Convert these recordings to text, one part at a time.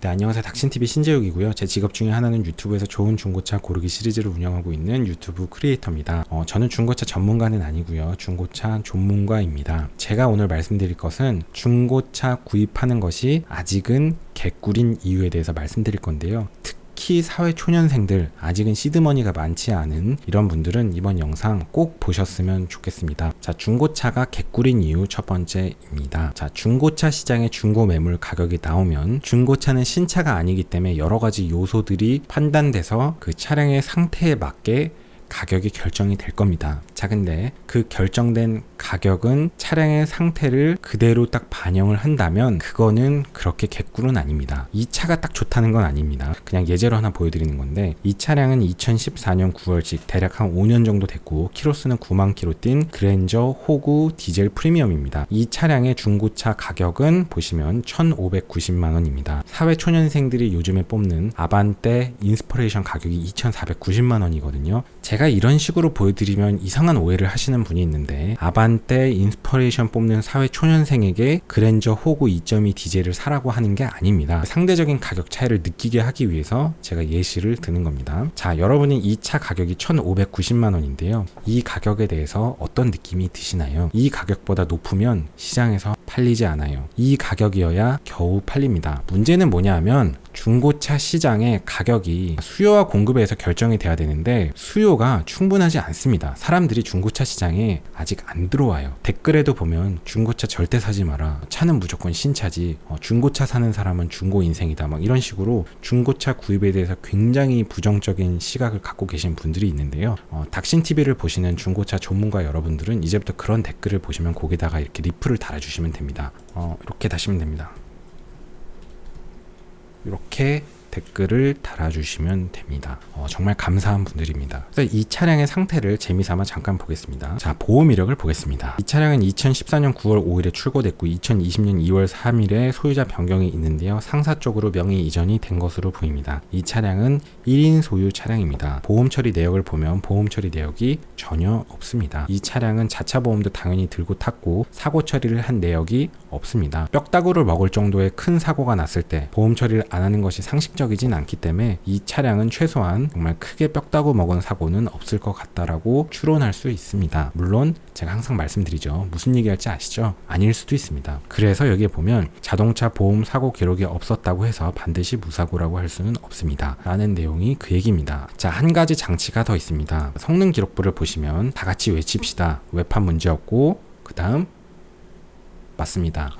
네, 안녕하세요. 닥신TV 신재욱이고요. 제 직업 중에 하나는 유튜브에서 좋은 중고차 고르기 시리즈를 운영하고 있는 유튜브 크리에이터입니다. 저는 중고차 전문가는 아니고요. 중고차 전문가입니다. 제가 오늘 말씀드릴 것은 중고차 구입하는 것이 아직은 개꿀인 이유에 대해서 말씀드릴 건데요. 특히 사회초년생들, 아직은 시드머니가 많지 않은 이런 분들은 이번 영상 꼭 보셨으면 좋겠습니다. 자, 중고차가 개꿀인 이유 첫 번째입니다. 자, 중고차 시장에 중고 매물 가격이 나오면 중고차는 신차가 아니기 때문에 여러 가지 요소들이 판단돼서 그 차량의 상태에 맞게 가격이 결정이 될 겁니다. 자, 근데 그 결정된 가격은 차량의 상태를 그대로 딱 반영을 한다면 그거는 그렇게 개꿀은 아닙니다. 이 차가 딱 좋다는 건 아닙니다. 그냥 예제로 하나 보여드리는 건데, 이 차량은 2014년 9월직 대략 한 5년 정도 됐고 키로수는 9만 킬로 뛴 그랜저 호구 디젤 프리미엄입니다. 이 차량의 중고차 가격은 보시면 1,590만 원입니다. 사회초년생들이 요즘에 뽑는 아반떼 인스퍼레이션 가격이 2,490만 원이거든요. 제가 이런 식으로 보여드리면 이상한 오해를 하시는 분이 있는데, 아반떼 인스퍼레이션 뽑는 사회초년생에게 그랜저 호구 2.2 디젤을 사라고 하는 게 아닙니다. 상대적인 가격 차이를 느끼게 하기 위해서 제가 예시를 드는 겁니다. 자, 여러분이 이 차 가격이 1,590만 원인데요. 이 가격에 대해서 어떤 느낌이 드시나요? 이 가격보다 높으면 시장에서 팔리지 않아요. 이 가격이어야 겨우 팔립니다. 문제는 뭐냐 하면 중고차 시장의 가격이 수요와 공급에 의해서 결정이 돼야 되는데 수요가 충분하지 않습니다. 사람들이 중고차 시장에 아직 안 들어와요. 댓글에도 보면 중고차 절대 사지 마라, 차는 무조건 신차지, 중고차 사는 사람은 중고 인생이다, 막 이런 식으로 중고차 구입에 대해서 굉장히 부정적인 시각을 갖고 계신 분들이 있는데요. 닥신TV를 보시는 중고차 전문가 여러분들은 이제부터 그런 댓글을 보시면 거기다가 이렇게 리플을 달아주시면 됩니다. 이렇게 다시면 됩니다. 이렇게 댓글을 달아주시면 됩니다. 정말 감사한 분들입니다. 그래서 이 차량의 상태를 재미삼아 잠깐 보겠습니다. 자, 보험 이력을 보겠습니다. 이 차량은 2014년 9월 5일에 출고됐고 2020년 2월 3일에 소유자 변경이 있는데요. 상사 쪽으로 명의 이전이 된 것으로 보입니다. 이 차량은 1인 소유 차량입니다. 보험 처리 내역을 보면 보험 처리 내역이 전혀 없습니다. 이 차량은 자차 보험도 당연히 들고 탔고 사고 처리를 한 내역이 없습니다. 뼈다구를 먹을 정도의 큰 사고가 났을 때 보험 처리를 안 하는 것이 상식적이진 않기 때문에 이 차량은 최소한 정말 크게 뼈다구 먹은 사고는 없을 것 같다라고 추론할 수 있습니다. 물론 제가 항상 말씀드리죠. 무슨 얘기할지 아시죠? 아닐 수도 있습니다. 그래서 여기에 보면 자동차 보험 사고 기록이 없었다고 해서 반드시 무사고라고 할 수는 없습니다. 라는 내용이 그 얘기입니다. 자, 한 가지 장치가 더 있습니다. 성능 기록부를 보시면 다 같이 외칩시다. 외판 문제 없고, 그 다음 맞습니다.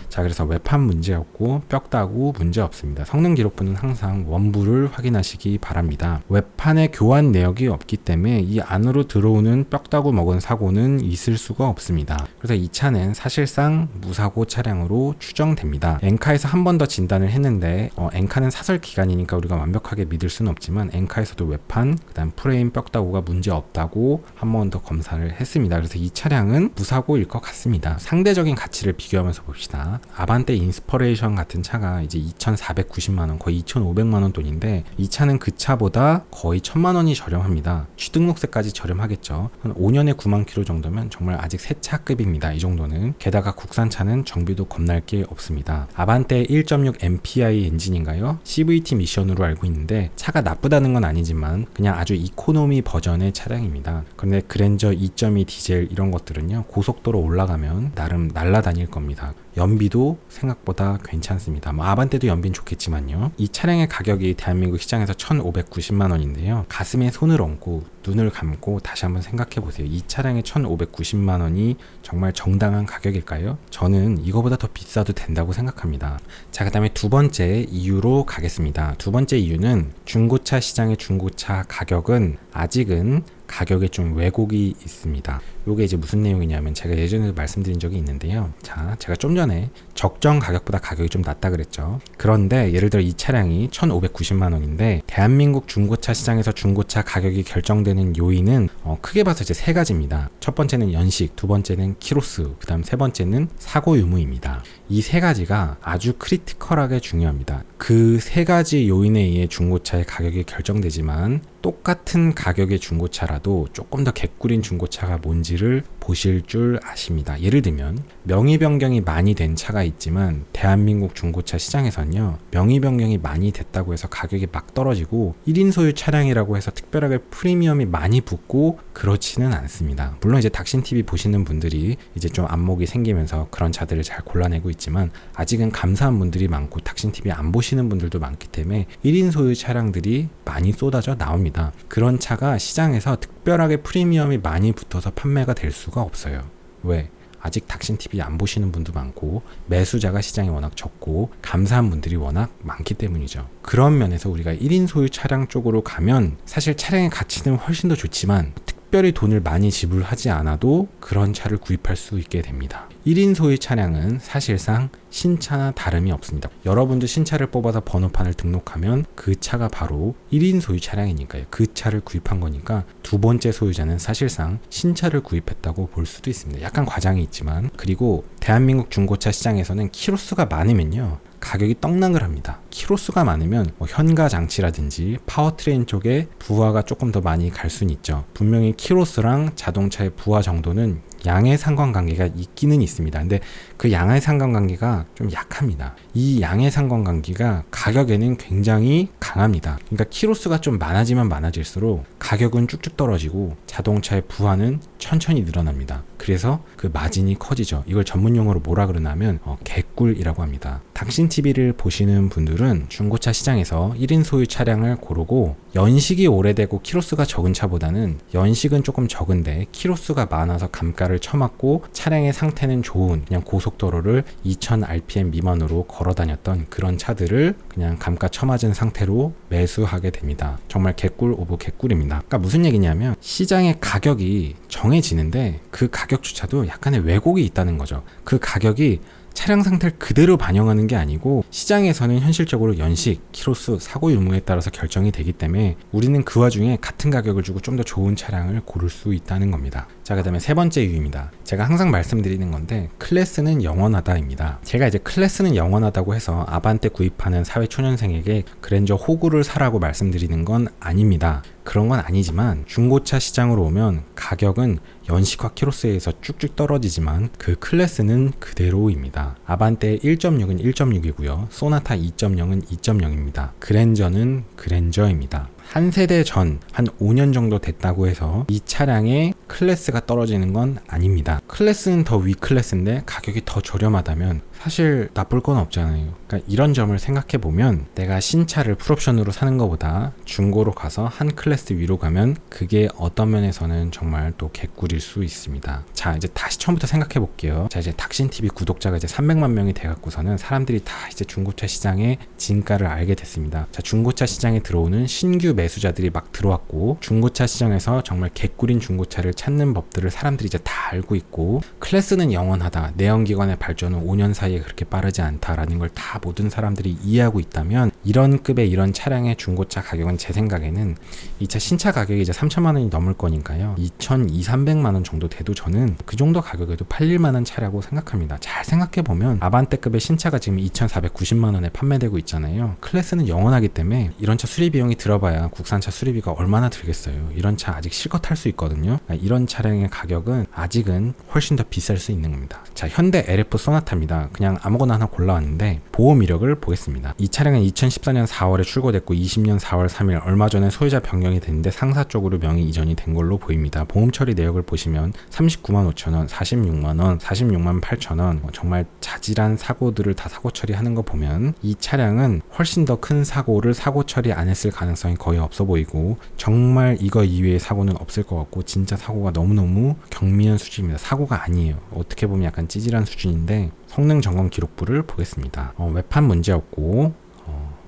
자, 그래서 외판 문제 없고 뼈다구 문제 없습니다. 성능 기록부는 항상 원부를 확인하시기 바랍니다. 외판에 교환 내역이 없기 때문에 이 안으로 들어오는 뼈다구 먹은 사고는 있을 수가 없습니다. 그래서 이 차는 사실상 무사고 차량으로 추정됩니다. 엔카에서 한 번 더 진단을 했는데 엔카는 사설 기간이니까 우리가 완벽하게 믿을 수는 없지만 엔카에서도 외판, 그 다음 프레임 뼈다구가 문제 없다고 한 번 더 검사를 했습니다. 그래서 이 차량은 무사고일 것 같습니다. 상대적인 가치를 비교하면서 봅시다. 아반떼 인스퍼레이션 같은 차가 이제 2,490만원, 거의 2,500만원 돈인데 이 차는 그 차보다 거의 1,000만원이 저렴합니다. 취등록세까지 저렴하겠죠. 한 5년에 9만 킬로 정도면 정말 아직 새 차급입니다. 이 정도는. 게다가 국산차는 정비도 겁날 게 없습니다. 아반떼 1.6 MPI 엔진인가요? CVT 미션으로 알고 있는데 차가 나쁘다는 건 아니지만 그냥 아주 이코노미 버전의 차량입니다. 그런데 그랜저 2.2 디젤 이런 것들은요, 고속도로 올라가면 나름 날아다닐 겁니다. 연비도 생각보다 괜찮습니다. 아반떼도 연비는 좋겠지만요. 이 차량의 가격이 대한민국 시장에서 1,590만 원인데요. 가슴에 손을 얹고 눈을 감고 다시 한번 생각해 보세요. 이 차량의 1,590만 원이 정말 정당한 가격일까요? 저는 이거보다 더 비싸도 된다고 생각합니다. 자, 그 다음에 두 번째 이유로 가겠습니다. 두 번째 이유는 중고차 시장의 중고차 가격은 아직은 가격에 좀 왜곡이 있습니다. 이게 이제 무슨 내용이냐면 제가 예전에도 말씀드린 적이 있는데요. 자, 제가 좀 전에 적정 가격보다 가격이 좀 낮다 그랬죠. 그런데 예를 들어 이 차량이 1,590만 원인데 대한민국 중고차 시장에서 중고차 가격이 결정되는 요인은 크게 봐서 이제 세 가지입니다. 첫 번째는 연식, 두 번째는 키로수, 그 다음 세 번째는 사고 유무입니다. 이 세 가지가 아주 크리티컬하게 중요합니다. 그 세 가지 요인에 의해 중고차의 가격이 결정되지만 똑같은 가격의 중고차라도 조금 더 개꿀인 중고차가 뭔지를 보실 줄 아십니다. 예를 들면 명의 변경이 많이 된 차가 있지만 대한민국 중고차 시장에서는요, 명의 변경이 많이 됐다고 해서 가격이 막 떨어지고 1인 소유 차량이라고 해서 특별하게 프리미엄이 많이 붙고 그렇지는 않습니다. 물론 이제 닥신TV 보시는 분들이 이제 좀 안목이 생기면서 그런 차들을 잘 골라내고 있지만 아직은 감사한 분들이 많고 닥신TV 안 보시는 분들도 많기 때문에 1인 소유 차량들이 많이 쏟아져 나옵니다. 그런 차가 시장에서 특별하게 프리미엄이 많이 붙어서 판매가 될 수가 없어요. 왜? 아직 닥신TV 안 보시는 분도 많고 매수자가 시장에 워낙 적고 감사한 분들이 워낙 많기 때문이죠. 그런 면에서 우리가 1인 소유 차량 쪽으로 가면 사실 차량의 가치는 훨씬 더 좋지만 특별히 돈을 많이 지불하지 않아도 그런 차를 구입할 수 있게 됩니다. 1인 소유 차량은 사실상 신차나 다름이 없습니다. 여러분도 신차를 뽑아서 번호판을 등록하면 그 차가 바로 1인 소유 차량이니까요. 그 차를 구입한 거니까 두 번째 소유자는 사실상 신차를 구입했다고 볼 수도 있습니다. 약간 과장이 있지만, 그리고 대한민국 중고차 시장에서는 키로수가 많으면요, 가격이 떡락을 합니다. 키로수가 많으면 현가 장치라든지 파워트레인 쪽에 부하가 조금 더 많이 갈 수는 있죠. 분명히 키로수랑 자동차의 부하 정도는 양의 상관관계가 있기는 있습니다. 근데 그 양의 상관관계가 좀 약합니다. 이 양의 상관관계가 가격에는 굉장히 강합니다. 그러니까 키로수가 좀 많아지면 많아질수록 가격은 쭉쭉 떨어지고 자동차의 부하는 천천히 늘어납니다. 그래서 그 마진이 커지죠. 이걸 전문 용어로 뭐라 그러냐면 개꿀이라고 합니다. 닥신TV를 보시는 분들은 중고차 시장에서 1인 소유 차량을 고르고 연식이 오래되고 키로수가 적은 차보다는 연식은 조금 적은데 키로수가 많아서 감가를 쳐맞고 차량의 상태는 좋은 그냥 고속도로를 2000rpm 미만으로 걸어 다녔던 그런 차들을 그냥 감가 쳐맞은 상태로 매수하게 됩니다. 정말 개꿀 오브 개꿀입니다. 그러니까 무슨 얘기냐면 시장의 가격이 정해지는데 그 가격조차도 약간의 왜곡이 있다는 거죠. 그 가격이 차량 상태를 그대로 반영하는 게 아니고 시장에서는 현실적으로 연식, 키로수, 사고 유무에 따라서 결정이 되기 때문에 우리는 그 와중에 같은 가격을 주고 좀 더 좋은 차량을 고를 수 있다는 겁니다. 자, 그 다음에 세 번째 이유입니다. 제가 항상 말씀드리는 건데 클래스는 영원하다입니다. 제가 이제 클래스는 영원하다고 해서 아반떼 구입하는 사회초년생에게 그랜저 호구를 사라고 말씀드리는 건 아닙니다. 그런 건 아니지만 중고차 시장으로 오면 가격은 연식화 키로수에 의해서 쭉쭉 떨어지지만 그 클래스는 그대로입니다. 아반떼 1.6은 1.6이고요. 소나타 2.0은 2.0입니다. 그랜저는 그랜저입니다. 한 세대 전, 한 5년 정도 됐다고 해서 이 차량의 클래스가 떨어지는 건 아닙니다. 클래스는 더 위 클래스인데 가격이 더 저렴하다면 사실 나쁠 건 없잖아요. 그러니까 이런 점을 생각해 보면 내가 신차를 풀옵션으로 사는 것보다 중고로 가서 한 클래스 위로 가면 그게 어떤 면에서는 정말 또 개꿀일 수 있습니다. 자, 이제 다시 처음부터 생각해 볼게요. 자, 이제 닥신TV 구독자가 이제 300만 명이 돼갖고서는 사람들이 다 이제 중고차 시장의 진가를 알게 됐습니다. 자, 중고차 시장에 들어오는 신규 매수자들이 막 들어왔고 중고차 시장에서 정말 개꿀인 중고차를 찾는 법들을 사람들이 이제 다 알고 있고 클래스는 영원하다. 내연기관의 발전은 5년 사이에 그렇게 빠르지 않다라는 걸 다 모든 사람들이 이해하고 있다면 이런 급의 이런 차량의 중고차 가격은 제 생각에는 이 차 신차 가격이 이제 3천만 원이 넘을 거니까요. 2,200~300만 원 정도 돼도 저는 그 정도 가격에도 팔릴 만한 차라고 생각합니다. 잘 생각해 보면 아반떼급의 신차가 지금 2,490만 원에 판매되고 있잖아요. 클래스는 영원하기 때문에 이런 차 수리 비용이 들어봐야 국산차 수리비가 얼마나 들겠어요. 이런 차 아직 실컷 탈 수 있거든요. 이런 차량의 가격은 아직은 훨씬 더 비쌀 수 있는 겁니다. 자, 현대 LF 소나타입니다. 그냥 아무거나 하나 골라왔는데 보험 이력을 보겠습니다. 이 차량은 2014년 4월에 출고됐고 20년 4월 3일 얼마 전에 소유자 변경이 됐는데 상사 쪽으로 명의 이전이 된 걸로 보입니다. 보험 처리 내역을 보시면 39만 5천 원, 46만 원, 46만 8천 원 정말 자질한 사고들을 다 사고 처리하는 거 보면 이 차량은 훨씬 더 큰 사고를 사고 처리 안 했을 가능성이 거의 없어 보이고 정말 이거 이외의 사고는 없을 것 같고 진짜 사고가 너무너무 경미한 수준입니다. 사고가 아니에요. 어떻게 보면 약간 찌질한 수준인데 성능 점검 기록부를 보겠습니다. 외판 문제 없고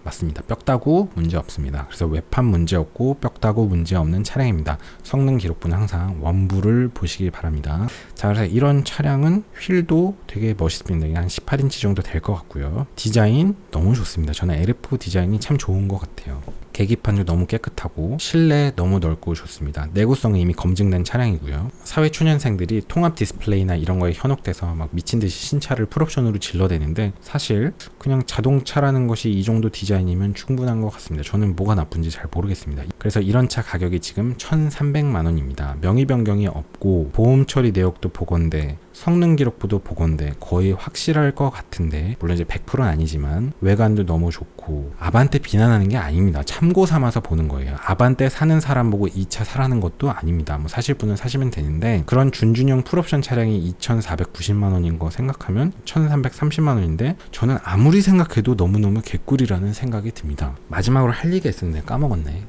맞습니다. 뼈다구 문제 없습니다. 그래서 외판 문제 없고 뼈다구 문제 없는 차량입니다. 성능 기록부는 항상 원부를 보시기 바랍니다. 자, 그래서 이런 차량은 휠도 되게 멋있습니다. 한 18인치 정도 될 것 같고요. 디자인 너무 좋습니다. 저는 LF 디자인이 참 좋은 것 같아요. 계기판도 너무 깨끗하고 실내 너무 넓고 좋습니다. 내구성이 이미 검증된 차량이고요. 사회 초년생들이 통합 디스플레이나 이런 거에 현혹돼서 막 미친 듯이 신차를 풀옵션으로 질러대는데 사실 그냥 자동차라는 것이 이 정도 디자인이면 충분한 것 같습니다. 저는 뭐가 나쁜지 잘 모르겠습니다. 그래서 이런 차 가격이 지금 1,300만 원입니다. 명의 변경이 없고 보험 처리 내역도 보건대, 성능 기록부도 보건대 거의 확실할 것 같은데, 물론 이제 100%는 아니지만 외관도 너무 좋고, 아반떼 비난하는 게 아닙니다. 참고 삼아서 보는 거예요. 아반떼 사는 사람 보고 이 차 사라는 것도 아닙니다. 뭐 사실 분은 사시면 되는데, 그런 준준형 풀옵션 차량이 2,490만 원인 거 생각하면 1,330만 원인데 저는 아무리 생각해도 너무너무 개꿀이라는 생각이 듭니다. 마지막으로 할 얘기가 있었는데 까먹었네.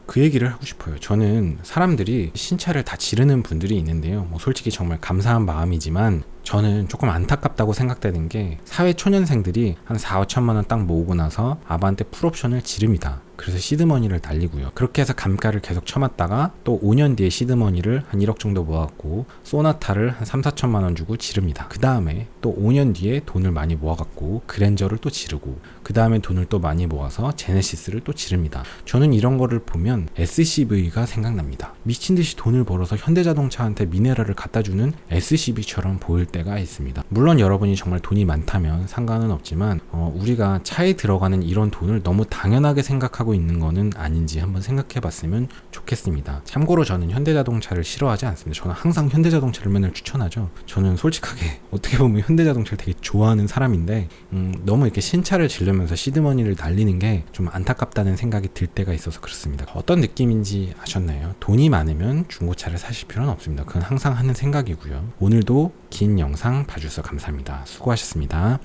그 얘기를 하고 싶어요. 저는 사람들이 신차를 다 지르는 분들이 있는데요. 뭐 솔직히 정말 감사한 마음이지만 저는 조금 안타깝다고 생각되는 게, 사회 초년생들이 한 4,5천만 원 딱 모으고 나서 아반떼 풀옵션을 지릅니다. 그래서 시드머니를 날리고요. 그렇게 해서 감가를 계속 쳐맞다가 또 5년 뒤에 시드머니를 한 1억 정도 모아갖고 소나타를 한 3,4천만 원 주고 지릅니다. 그 다음에 또 5년 뒤에 돈을 많이 모아갖고 그랜저를 또 지르고, 그 다음에 돈을 또 많이 모아서 제네시스를 또 지릅니다. 저는 이런 거를 보면 SCV가 생각납니다. 미친듯이 돈을 벌어서 현대자동차한테 미네랄을 갖다주는 SCV처럼 보일 때가 있습니다. 물론 여러분이 정말 돈이 많다면 상관은 없지만 우리가 차에 들어가는 이런 돈을 너무 당연하게 생각하고 있는 거는 아닌지 한번 생각해 봤으면 좋겠습니다. 참고로 저는 현대자동차를 싫어하지 않습니다. 저는 항상 현대자동차를 맨날 추천하죠. 저는 솔직하게 어떻게 보면 현대자동차를 되게 좋아하는 사람인데 너무 이렇게 신차를 지르면서 시드머니를 날리는 게 좀 안타깝다는 생각이 들 때가 있어서 그렇습니다. 어떤 느낌인지 아셨나요? 돈이 많으면 중고차를 사실 필요는 없습니다. 그건 항상 하는 생각이고요. 오늘도 긴 영상 봐주셔서 감사합니다. 수고하셨습니다.